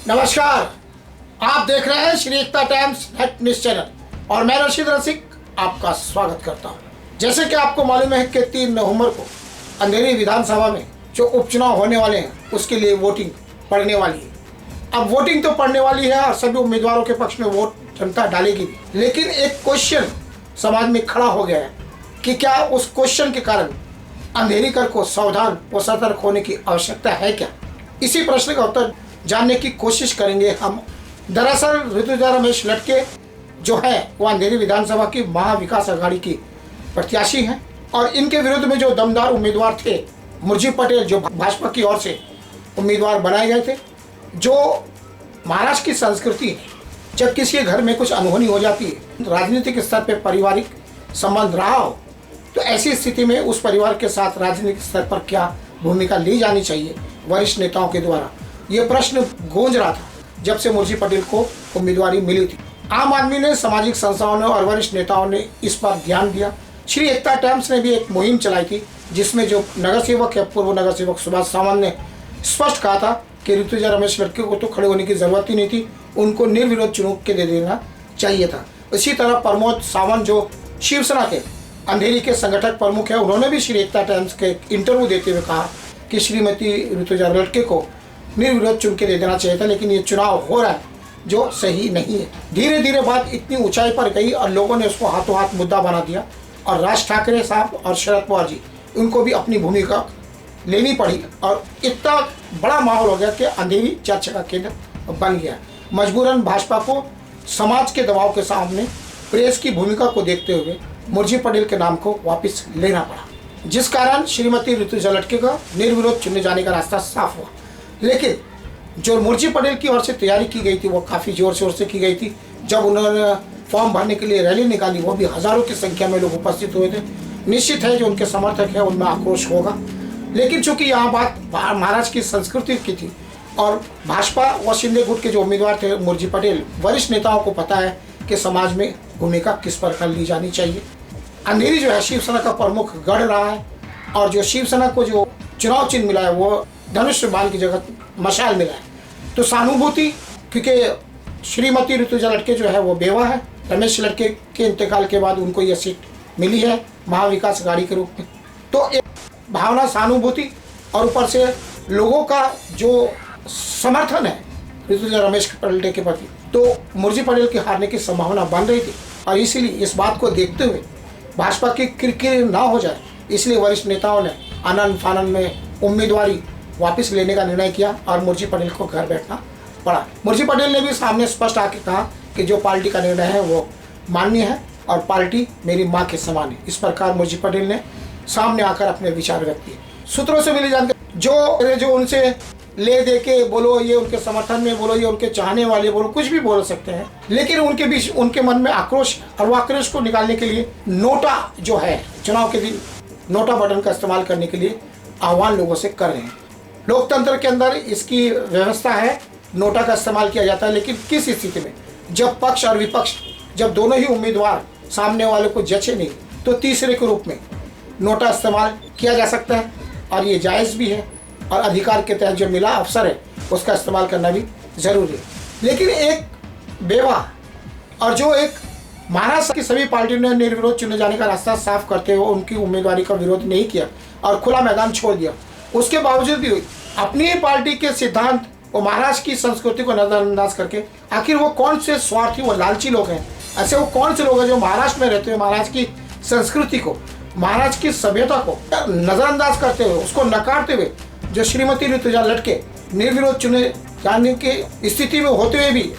नमस्कार, आप देख रहे हैं श्री एकता टाइम्स नेट न्यूज चैनल और मैं रशीद रसिक आपका स्वागत करता हूं। जैसे कि आपको मालूम है कि 3 नवंबर को अंधेरी विधानसभा में जो उपचुनाव होने वाले हैं उसके लिए वोटिंग पड़ने वाली है। अब वोटिंग तो पड़ने वाली है और सभी उम्मीदवारों के पक्ष में वोट जनता डालेगी भी, लेकिन एक क्वेश्चन समाज में खड़ा हो गया है कि क्या उस क्वेश्चन के कारण अंधेरी कर को सावधान व सतर्क होने की आवश्यकता है क्या? इसी प्रश्न का उत्तर जानने की कोशिश करेंगे हम। दरअसल ऋतुजा रमेश लटके जो है वो अंधेरी विधानसभा की महाविकास आघाड़ी की प्रत्याशी हैं और इनके विरुद्ध में जो दमदार उम्मीदवार थे मुर्जी पटेल जो भाजपा की ओर से उम्मीदवार बनाए गए थे। जो महाराष्ट्र की संस्कृति है, जब किसी के घर में कुछ अनहोनी हो जाती है, राजनीतिक स्तर पर पारिवारिक संबंध रहा हो, तो ऐसी स्थिति में उस परिवार के साथ राजनीतिक स्तर पर क्या भूमिका ली जानी चाहिए वरिष्ठ नेताओं के द्वारा, ये प्रश्न गूंज रहा था जब से मुर्जी पटेल को उम्मीदवारी मिली थी। आम आदमी ने, सामाजिक संस्थाओं ने और वरिष्ठ नेताओं ने इस पर ध्यान दिया। श्री एकता टाइम्स ने भी एक मुहिम चलाई थी जिसमें जो नगर सेवक है, पूर्व नगर सेवक सुभाष सावंत ने स्पष्ट कहा था कि ऋतुजा रमेश लड़के को तो खड़े होने की जरूरत ही नहीं थी, उनको निर्विरोध चुनाव के दे देना चाहिए था। इसी तरह प्रमोद सावंत जो शिवसेना के अंधेरी के संगठक प्रमुख है, उन्होंने भी श्री एकता टाइम्स के इंटरव्यू देते हुए कहा कि श्रीमती ऋतुजा लड़के को निर्विरोध चुन के दे देना चाहिए था, लेकिन ये चुनाव हो रहा है जो सही नहीं है। धीरे धीरे बात इतनी ऊंचाई पर गई और लोगों ने उसको हाथों हाथ मुद्दा बना दिया और राज ठाकरे साहब और शरद पवार जी उनको भी अपनी भूमिका लेनी पड़ी और इतना बड़ा माहौल हो गया कि अंधेरी चर्चा का केंद्र बन गया। मजबूरन भाजपा को समाज के दबाव के सामने प्रेस की भूमिका को देखते हुए मुर्जी पटेल के नाम को वापस लेना पड़ा, जिस कारण श्रीमती ऋतुजा लटके का निर्विरोध चुने जाने का रास्ता साफ हुआ। लेकिन जो मुर्जी पटेल की ओर से तैयारी की गई थी वो काफ़ी जोर शोर से की गई थी। जब उन्होंने फॉर्म भरने के लिए रैली निकाली, वो भी हज़ारों की संख्या में लोग उपस्थित हुए थे। निश्चित है जो उनके समर्थक है उनमें आक्रोश होगा, लेकिन चूंकि यहाँ बात महाराष्ट्र की संस्कृति की थी और भाजपा व शिंदे गुट के जो उम्मीदवार थे मुर्जी पटेल, वरिष्ठ नेताओं को पता है कि समाज में भूमिका किस प्रकार ली जानी चाहिए। अंधेरी जो है शिवसेना का प्रमुख गढ़ रहा है और जो शिवसेना को जो चुनाव चिन्ह मिला है वो धनुष बाण की जगह मशाल मिला है। तो सहानुभूति, क्योंकि श्रीमती ऋतुजा लटके जो है वो बेवा है, रमेश लटके के इंतकाल के बाद उनको ये सीट मिली है महाविकास आघाड़ी के रूप में, तो एक भावना, सहानुभूति और ऊपर से लोगों का जो समर्थन है ऋतुजा रमेश पटेल के प्रति, तो मुर्जी पटेल की हारने की संभावना बन रही थी। और इसीलिए इस बात को देखते हुए भाजपा की किरकिर ना हो जाए, इसलिए वरिष्ठ नेताओं ने आनंद फानंद में उम्मीदवारी वापस लेने का निर्णय किया और मुर्जी पटेल को घर बैठना पड़ा। मुर्जी पटेल ने भी सामने स्पष्ट आके कहा कि जो पार्टी का निर्णय है वो मान्य है और पार्टी मेरी माँ के समान है। इस प्रकार मुर्जी पटेल ने सामने आकर अपने विचार व्यक्त किए। सूत्रों से मिली जानकारी जो उनसे ले दे के बोलो, ये उनके समर्थन में बोलो, ये उनके चाहने वाले बोलो, कुछ भी बोल सकते हैं, लेकिन उनके बीच उनके मन में आक्रोश और वो आक्रोश को निकालने के लिए नोटा जो है चुनाव के दिन नोटा बटन का इस्तेमाल करने के लिए आह्वान लोगों से कर रहे हैं। लोकतंत्र के अंदर इसकी व्यवस्था है, नोटा का इस्तेमाल किया जाता है, लेकिन किस स्थिति में, जब पक्ष और विपक्ष, जब दोनों ही उम्मीदवार सामने वाले को जचे नहीं, तो तीसरे के रूप में नोटा इस्तेमाल किया जा सकता है और ये जायज़ भी है और अधिकार के तहत जो मिला अवसर है उसका इस्तेमाल करना भी ज़रूरी है। लेकिन एक बेवा और जो एक महाराष्ट्र की सभी पार्टियों ने निर्विरोध चुने जाने का रास्ता साफ करते हुए उनकी उम्मीदवारी का विरोध नहीं किया और खुला मैदान छोड़ दिया, उसके बावजूद भी अपनी पार्टी के सिद्धांत और महाराष्ट्र की संस्कृति को नजरअंदाज करके आखिर वो कौन से स्वार्थी व लालची लोग हैं, ऐसे वो कौन से लोग हैं जो महाराष्ट्र में रहते हुए महाराष्ट्र की संस्कृति को, महाराष्ट्र की सभ्यता को नजरअंदाज करते हुए, उसको नकारते हुए जो श्रीमती ऋतुजा लटके निर्विरोध चुने जाने की स्थिति में होते हुए भी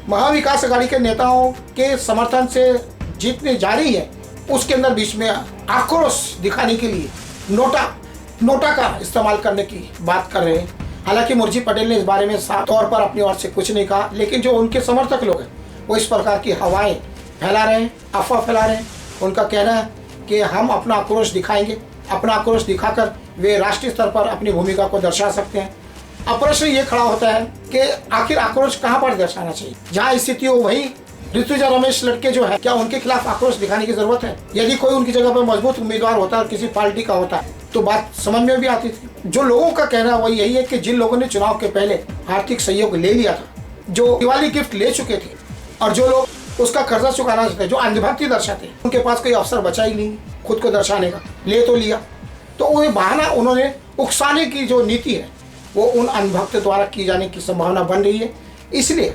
महाविकास आघाड़ी के नेताओं के समर्थन से जीतने जा रही है, उसके अंदर बीच में आक्रोश दिखाने के लिए नोटा का इस्तेमाल करने की बात कर रहे हैं। हालांकि मुर्जी पटेल ने इस बारे में साफ तौर पर अपनी ओर से कुछ नहीं कहा, लेकिन जो उनके समर्थक लोग हैं वो इस प्रकार की हवाएं फैला रहे हैं, अफवाह फैला रहे हैं। उनका कहना है कि हम अपना आक्रोश दिखाएंगे, अपना आक्रोश दिखाकर वे राष्ट्रीय स्तर पर अपनी भूमिका को दर्शा सकते हैं। अब प्रश्न ये खड़ा होता है कि आखिर आक्रोश कहाँ पर दर्शाना चाहिए? जहाँ स्थिति हो वहीं ऋतुजा रमेश लटके जो है, क्या उनके खिलाफ आक्रोश दिखाने की जरूरत है? यदि कोई उनकी जगह पर मजबूत उम्मीदवार होता है, किसी पार्टी का होता है, तो बात समझ में भी आती थी। जो लोगों का कहना है वो यही है कि जिन लोगों ने चुनाव के पहले आर्थिक सहयोग ले लिया था जो दिवाली गिफ्ट ले चुके थे और जो लोग उसका कर्जा चुकाना चाहते, जो अंधभक्ति दर्शाते, उनके पास कोई अवसर बचा ही नहीं खुद को दर्शाने का, ले तो लिया। तो उन्हें बहाना, उन्होंने उकसाने की जो नीति है वो उन अंधभक्त द्वारा की जाने की संभावना बन रही है। इसलिए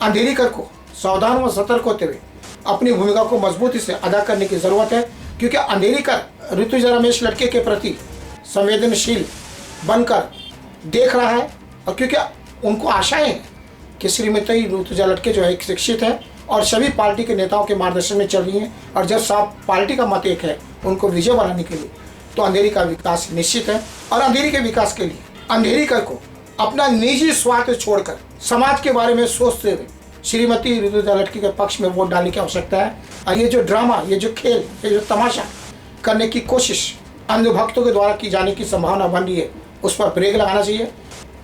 अंधेरी कर को सावधान व सतर्क होते हुए अपनी भूमिका को मजबूती से अदा करने की जरूरत है, क्योंकि अंधेरी कर ऋतुजा रमेश लड़के के प्रति संवेदनशील बनकर देख रहा है, और क्योंकि उनको आशाएं हैं कि श्रीमती ऋतुजा लड़के जो है एक शिक्षित है और सभी पार्टी के नेताओं के मार्गदर्शन में चल रही हैं, और जब साफ पार्टी का मत एक है उनको विजय बनाने के लिए, तो अंधेरी का विकास निश्चित है। और अंधेरी के विकास के लिए अंधेरी कर को अपना निजी स्वार्थ छोड़कर समाज के बारे में सोचते हुए श्रीमती ऋतुजा लड़के के पक्ष में वोट डालने की आवश्यकता है। और ये जो ड्रामा, ये जो खेल, ये जो तमाशा करने की कोशिश अंधभक्तों के द्वारा की जाने की संभावना बन रही है, उस पर ब्रेक लगाना चाहिए।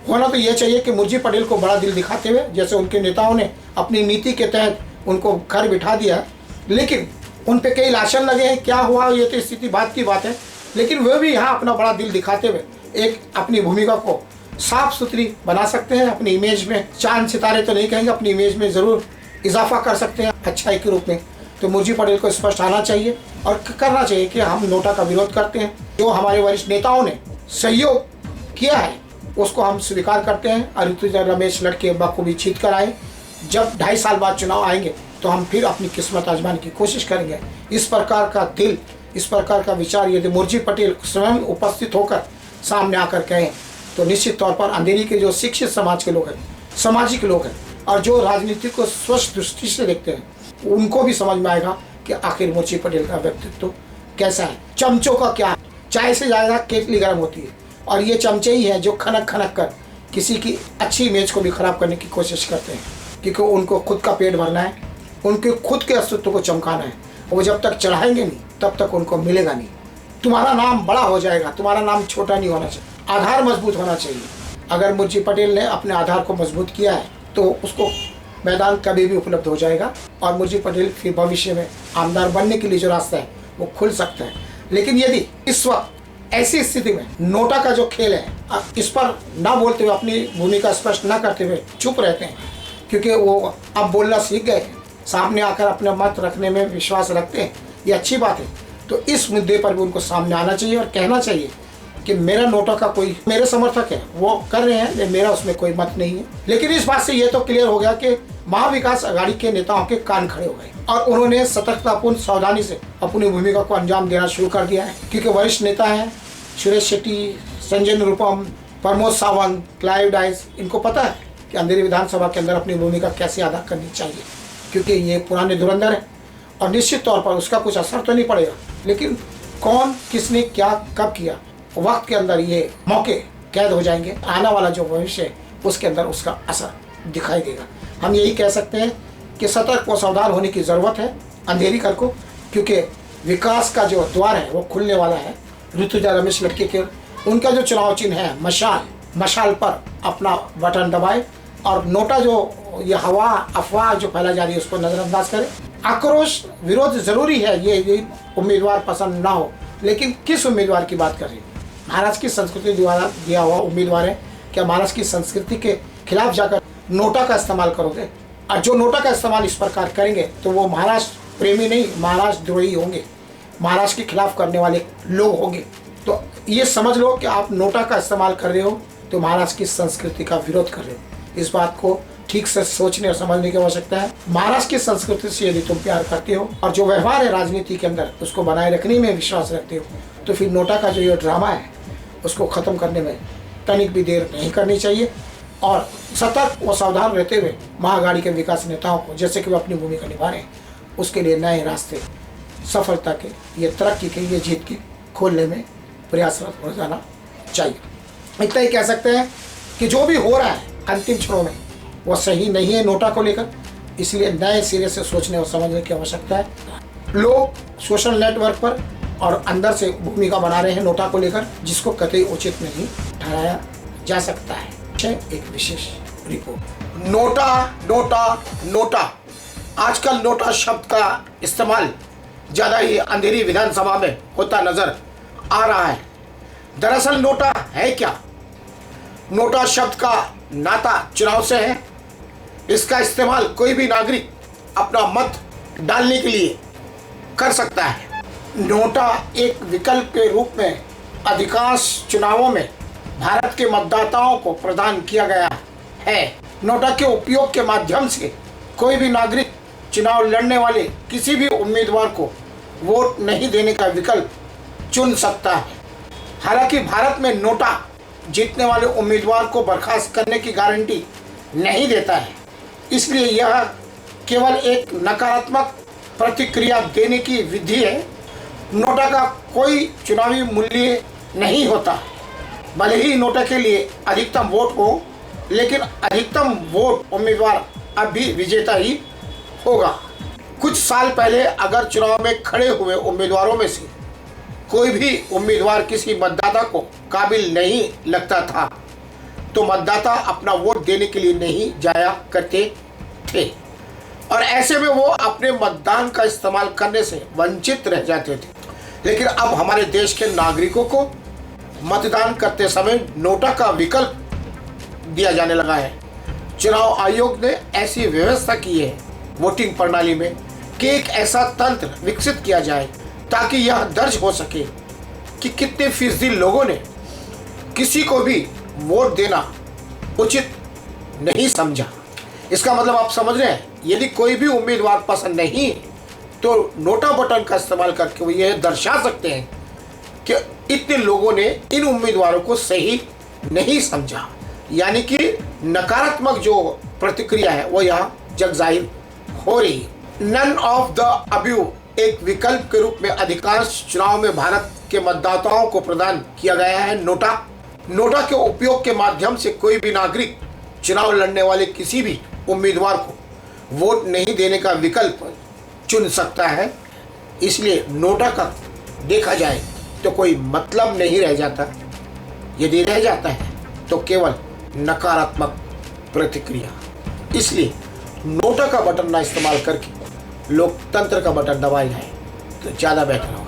होना तो ये चाहिए कि मुर्जी पटेल को बड़ा दिल दिखाते हुए, जैसे उनके नेताओं ने अपनी नीति के तहत उनको घर बिठा दिया, लेकिन उन पे कई लाशन लगे हैं, क्या हुआ ये तो स्थिति बात की बात है, लेकिन वे भी यहाँ अपना बड़ा दिल दिखाते हुए एक अपनी भूमिका को साफ सुथरी बना सकते हैं। अपनी इमेज में चांद सितारे तो नहीं कहेंगे, अपनी इमेज में ज़रूर इजाफा कर सकते हैं अच्छाई के रूप में। तो मुर्जी पटेल को स्पष्ट आना चाहिए और करना चाहिए कि हम नोटा का विरोध करते हैं। जो हमारे वरिष्ठ नेताओं ने सहयोग किया है उसको हम स्वीकार करते हैं, और ऋतुजा रमेश लड़के बखूबी जीत कर आए। जब 2.5 साल बाद चुनाव आएंगे तो हम फिर अपनी किस्मत आजमाने की कोशिश करेंगे। इस प्रकार का दिल, इस प्रकार का विचार यदि मुर्जी पटेल स्वयं उपस्थित होकर सामने आकर कहें तो निश्चित तौर पर अंधेरी के जो शिक्षित समाज के लोग हैं, सामाजिक लोग हैं, और जो राजनीति को स्वच्छ दृष्टि से देखते हैं, उनको भी समझ में आएगा कि आखिर मुर्जी पटेल का व्यक्तित्व कैसा है। चमचों का क्या है, चाय से ज़्यादा केतली गर्म होती है, और ये चमचे ही हैं जो खनक खनक कर किसी की अच्छी इमेज को भी खराब करने की कोशिश करते हैं, क्योंकि उनको खुद का पेट भरना है, उनके खुद के अस्तित्व को चमकाना है। वो जब तक चढ़ाएंगे नहीं तब तक उनको मिलेगा नहीं। तुम्हारा नाम बड़ा हो जाएगा, तुम्हारा नाम छोटा नहीं होना चाहिए, आधार मजबूत होना चाहिए। अगर मुर्जी पटेल ने अपने आधार को मजबूत किया है तो उसको मैदान कभी भी उपलब्ध हो जाएगा, और मुर्जी पटेल फिर भविष्य में आमदार बनने के लिए जो रास्ता है वो खुल सकता है। लेकिन यदि इस वक्त ऐसी स्थिति में नोटा का जो खेल है, इस पर ना बोलते हुए, अपनी भूमिका स्पष्ट ना करते हुए चुप रहते हैं, क्योंकि वो अब बोलना सीख गए हैं, सामने आकर अपने मत रखने में विश्वास रखते हैं, ये अच्छी बात है। तो इस मुद्दे पर भी उनको सामने आना चाहिए और कहना चाहिए कि मेरा नोटा का कोई, मेरे समर्थक है वो कर रहे हैं, लेकिन मेरा उसमें कोई मत नहीं है। लेकिन इस बात से ये तो क्लियर हो गया कि महाविकास अघाड़ी के नेताओं के कान खड़े हो गए और उन्होंने सतर्कतापूर्ण सावधानी से अपनी भूमिका को अंजाम देना शुरू कर दिया है, क्योंकि वरिष्ठ नेता हैं सुरेश शेट्टी, संजय निरुपम, प्रमोद सावंत, क्लाइव डाइस, इनको पता है कि अंधेरी विधानसभा के अंदर अपनी भूमिका कैसे अदा करनी चाहिए, क्योंकि ये पुराने धुरंधर हैं और निश्चित तौर पर उसका कुछ असर तो नहीं पड़ेगा, लेकिन कौन किसने क्या कब किया वक्त के अंदर ये मौके कैद हो जाएंगे। आने वाला जो भविष्य है उसके अंदर उसका असर दिखाई देगा। हम यही कह सकते हैं कि सतर्क व सावधान होने की ज़रूरत है अंधेरी कर को, क्योंकि विकास का जो द्वार है वो खुलने वाला है। ऋतुजा रमेश लड़के के उनका जो चुनाव चिन्ह है मशाल, मशाल पर अपना बटन दबाए और नोटा जो ये हवा अफवाह जो फैला जा रही है उसको नज़रअंदाज करें। आक्रोश विरोध ज़रूरी है, ये उम्मीदवार पसंद ना हो, लेकिन किस उम्मीदवार की बात कर रही है? महाराष्ट्र की संस्कृति द्वारा दिया हुआ उम्मीदवार है। क्या महाराष्ट्र की संस्कृति के खिलाफ जाकर नोटा का इस्तेमाल करोगे? और जो नोटा का इस्तेमाल इस प्रकार करेंगे तो वो महाराष्ट्र प्रेमी नहीं, महाराष्ट्र द्रोही होंगे, महाराष्ट्र के खिलाफ करने वाले लोग होंगे। तो ये समझ लो कि आप नोटा का इस्तेमाल कर रहे हो तो महाराष्ट्र की संस्कृति का विरोध कर रहे हो। इस बात को ठीक से सोचने और समझने की आवश्यकता है। महाराष्ट्र की संस्कृति से यदि तुम प्यार करते हो और जो व्यवहार है राजनीति के अंदर उसको बनाए रखने में विश्वास रखते हो, तो फिर नोटा का जो ये ड्रामा है उसको ख़त्म करने में तनिक भी देर नहीं करनी चाहिए, और सतर्क व सावधान रहते हुए महाअघाड़ी के विकास नेताओं को जैसे कि वे अपनी भूमिका निभा रहे हैं उसके लिए नए रास्ते सफलता के, ये तरक्की के, ये जीत के खोलने में प्रयासरत हो जाना चाहिए। इतना ही कह सकते हैं कि जो भी हो रहा है अंतिम क्षणों में वह सही नहीं है नोटा को लेकर, इसलिए नए सिरे से सोचने और समझने की आवश्यकता है। लोग सोशल नेटवर्क पर और अंदर से भूमिका बना रहे हैं नोटा को लेकर, जिसको कतई उचित नहीं ठहराया जा सकता है। एक विशेष रिपोर्ट। नोटा नोटा नोटा, आजकल नोटा शब्द का इस्तेमाल ज़्यादा ही अंधेरी विधानसभा में होता नजर आ रहा है। दरअसल नोटा है क्या? नोटा शब्द का नाता चुनाव से है। इसका इस्तेमाल कोई भी नागरिक अपना मत डालने के लिए कर सकता है। नोटा एक विकल्प के रूप में अधिकांश चुनावों में भारत के मतदाताओं को प्रदान किया गया है। नोटा के उपयोग के माध्यम से कोई भी नागरिक चुनाव लड़ने वाले किसी भी उम्मीदवार को वोट नहीं देने का विकल्प चुन सकता है। हालांकि भारत में नोटा जीतने वाले उम्मीदवार को बर्खास्त करने की गारंटी नहीं देता है, इसलिए यह केवल एक नकारात्मक प्रतिक्रिया देने की विधि है। नोटा का कोई चुनावी मूल्य नहीं होता। भले ही नोटा के लिए अधिकतम वोट हो, लेकिन अधिकतम वोट उम्मीदवार अब भी विजेता ही होगा। कुछ साल पहले अगर चुनाव में खड़े हुए उम्मीदवारों में से कोई भी उम्मीदवार किसी मतदाता को काबिल नहीं लगता था तो मतदाता अपना वोट देने के लिए नहीं जाया करते थे और ऐसे में वो अपने मतदान का इस्तेमाल करने से वंचित रह जाते थे। लेकिन अब हमारे देश के नागरिकों को मतदान करते समय नोटा का विकल्प दिया जाने लगा है। चुनाव आयोग ने ऐसी व्यवस्था की है वोटिंग प्रणाली में कि एक ऐसा तंत्र विकसित किया जाए ताकि यह दर्ज हो सके कि कितने फीसदी लोगों ने किसी को भी वोट देना उचित नहीं समझा। इसका मतलब आप समझ रहे हैं, यदि कोई भी उम्मीदवार पसंद नहीं तो नोटा बटन का इस्तेमाल करके वो यह दर्शा सकते हैं कि इतने लोगों ने इन उम्मीदवारों को सही नहीं समझा, यानी कि नकारात्मक जो प्रतिक्रिया है वो यहाँ जग जाहिर हो रही है। नन ऑफ द अब्यू एक विकल्प के रूप में अधिकांश चुनाव में भारत के मतदाताओं को प्रदान किया गया है। नोटा के उपयोग के माध्यम से कोई भी नागरिक चुनाव लड़ने वाले किसी भी उम्मीदवार को वोट नहीं देने का विकल्प चुन सकता है। इसलिए नोटा का देखा जाए तो कोई मतलब नहीं रह जाता। यदि रह जाता है तो केवल नकारात्मक प्रतिक्रिया। इसलिए नोटा का बटन ना इस्तेमाल करके लोकतंत्र का बटन दबाया जाए तो ज़्यादा बेहतर होगा।